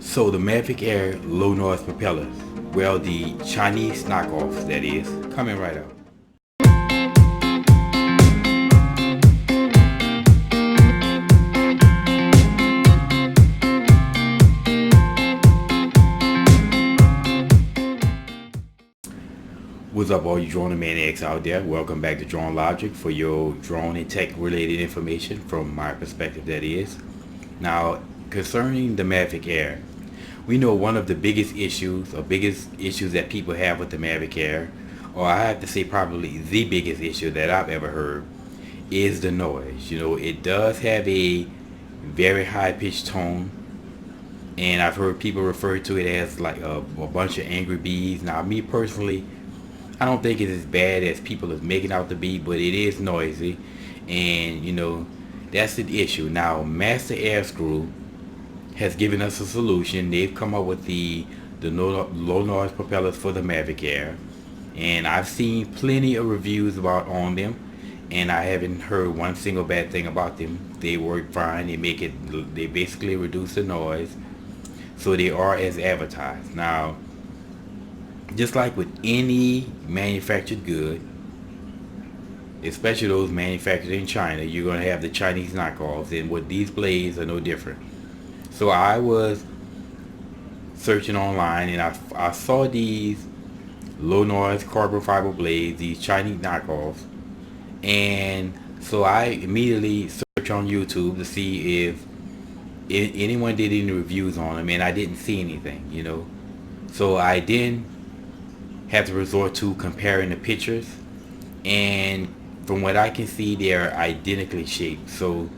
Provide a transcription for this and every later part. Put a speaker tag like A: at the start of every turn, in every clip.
A: So the Mavic Air low noise propellers, well, the Chinese knockoffs that is, coming right up. What's up, all you drone maniacs out there? Welcome back to Drone Logic for your drone and tech related information from my perspective, that is. Now, concerning the Mavic Air, we know one of the biggest issues that people have with the Mavic Air, or I have to say probably the biggest issue that I've ever heard, is the noise. You know, it does have a very high pitched tone, and I've heard people refer to it as like a bunch of angry bees. Now, me personally, I don't think it's as bad as people are making out to be, but it is noisy, and you know, that's the issue. Now, Master Air Screw has given us a solution. They've come up with the low noise propellers for the Mavic Air, and I've seen plenty of reviews on them, and I haven't heard one single bad thing about them. They work fine. They basically reduce the noise, so they are as advertised. Now, just like with any manufactured good, especially those manufactured in China, you're going to have the Chinese knockoffs, and with these blades are no different. So I was searching online, and I saw these low noise carbon fiber blades, these Chinese knockoffs, and so I immediately searched on YouTube to see if anyone did any reviews on them, and I didn't see anything, you know. So I then had to resort to comparing the pictures, and from what I can see, they're identically shaped. So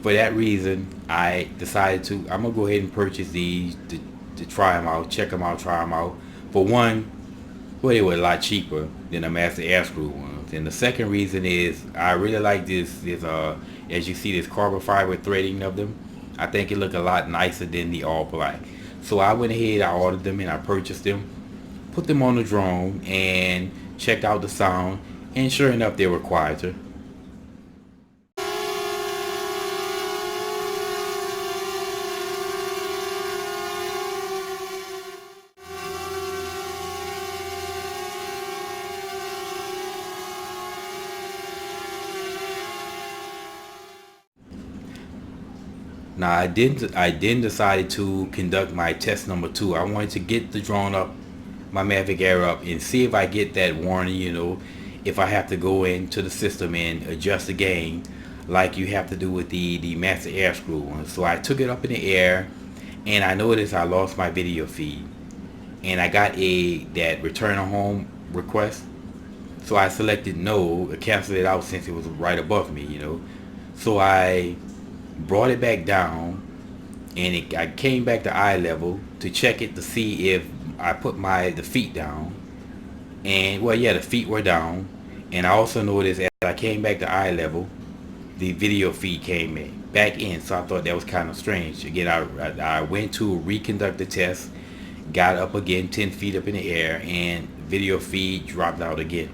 A: for that reason, I decided I'm gonna go ahead and purchase these to try them out, check them out, try them out. For one, well, they were a lot cheaper than the Master Air Screw ones, and the second reason is I really like this as you see, this carbon fiber threading of them. I think it look a lot nicer than the all black. So I went ahead, I ordered them, and I purchased them, put them on the drone, and checked out the sound, and sure enough, they were quieter. Now I then decided to conduct my test number 2. I wanted to get the drone up, my Mavic Air up, and see if I get that warning, you know, if I have to go into the system and adjust the gain like you have to do with the Master Air Screw one. So I took it up in the air, and I noticed I lost my video feed, and I got that return home request. So I selected no, canceled it out since it was right above me, you know. So I brought it back down, and I came back to eye level to check it to see if I put the feet down, and well, yeah, the feet were down. And I also noticed as I came back to eye level, the video feed came back in. So I thought that was kind of strange. Again, I went to reconduct the test, got up again 10 feet up in the air, and video feed dropped out again.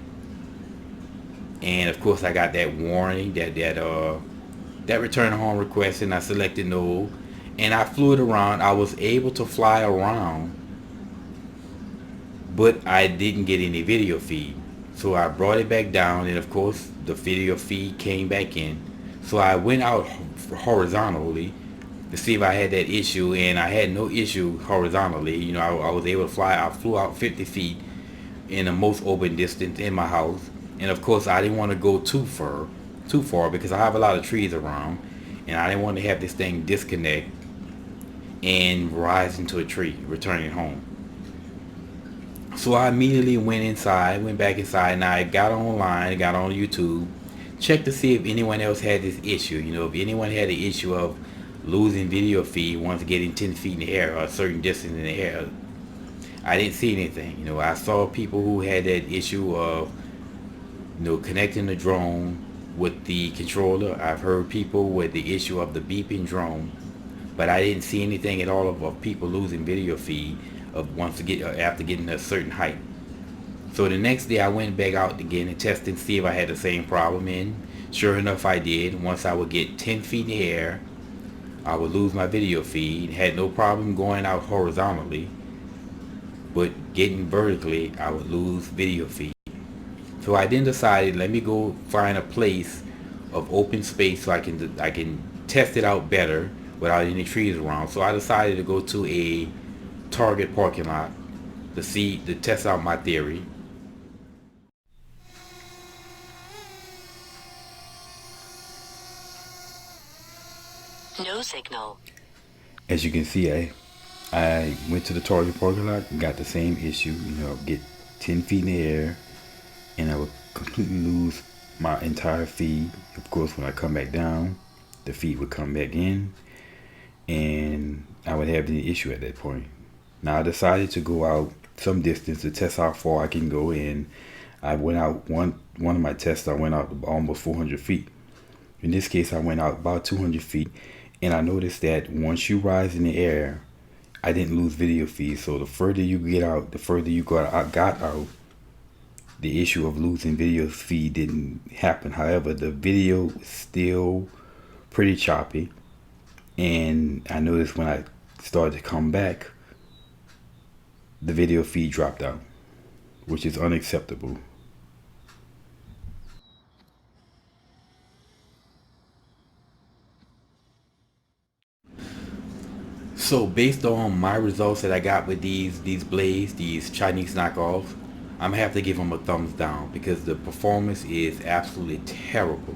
A: And of course I got that warning, that return home request, and I selected no, and I flew it around. I was able to fly around, but I didn't get any video feed. So I brought it back down, and of course the video feed came back in. So I went out horizontally to see if I had that issue, and I had no issue horizontally. You know, I was able to fly. I flew out 50 feet in the most open distance in my house, and of course I didn't want to go too far because I have a lot of trees around, and I didn't want to have this thing disconnect and rise into a tree returning home. So I immediately went back inside, and I got online, got on YouTube, checked to see if anyone else had this issue. You know, if anyone had the issue of losing video feed once getting 10 feet in the air or a certain distance in the air. I didn't see anything. You know, I saw people who had that issue of, you know, connecting the drone with the controller. I've heard people with the issue of the beeping drone, but I didn't see anything at all of people losing video feed after getting a certain height. So the next day I went back out again and tested and see if I had the same problem, and sure enough I did. Once I would get 10 feet in the air, I would lose my video feed. Had no problem going out horizontally, but getting vertically, I would lose video feed. So I then decided, let me go find a place of open space so I can test it out better without any trees around. So I decided to go to a Target parking lot to test out my theory.
B: No signal.
A: As you can see, I went to the Target parking lot, got the same issue. Get 10 feet in the air, and I would completely lose my entire feed. Of course, when I come back down, the feed would come back in, and I would have the issue at that point. Now I decided to go out some distance to test how far I can go in. I went out one of my tests. I went out almost 400 feet. In this case, I went out about 200 feet, and I noticed that once you rise in the air, I didn't lose video feed. So the further you get out, the further you got out, the issue of losing video feed didn't happen. However, the video was still pretty choppy, and I noticed when I started to come back, the video feed dropped out, which is unacceptable. So based on my results that I got with these blades, these Chinese knockoffs, I'm gonna have to give them a thumbs down because the performance is absolutely terrible.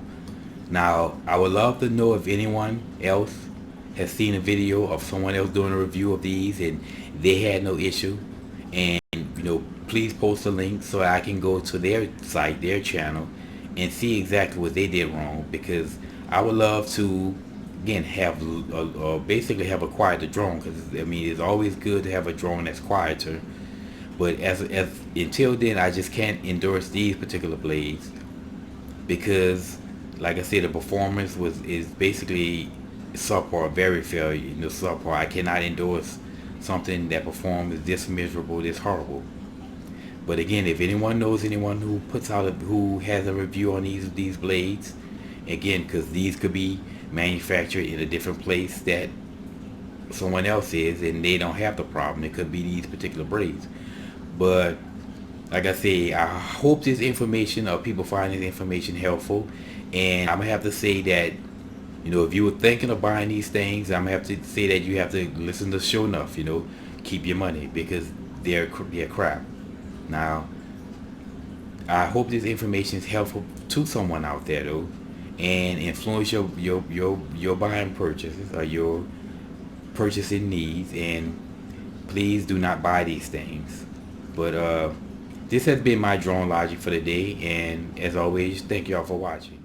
A: Now, I would love to know if anyone else has seen a video of someone else doing a review of these and they had no issue. And please post a link so I can go to their site, their channel, and see exactly what they did wrong, because I would love to again have basically have a quieter drone, because I mean it's always good to have a drone that's quieter. But as until then, I just can't endorse these particular blades because, like I said, the performance is basically subpar, very failure. Subpar. I cannot endorse something that performs this miserable, this horrible. But again, if anyone knows anyone who who has a review on these blades, again, because these could be manufactured in a different place that someone else is, and they don't have the problem. It could be these particular blades. But like I say, I hope this information or people find this information helpful. And I'm gonna have to say that if you were thinking of buying these things, I'm gonna have to say that you have to listen to Show Enough. Keep your money because they're crap. Now, I hope this information is helpful to someone out there though, and influence your buying purchases or your purchasing needs. And please do not buy these things. But this has been my drone logic for the day, and as always, thank y'all for watching.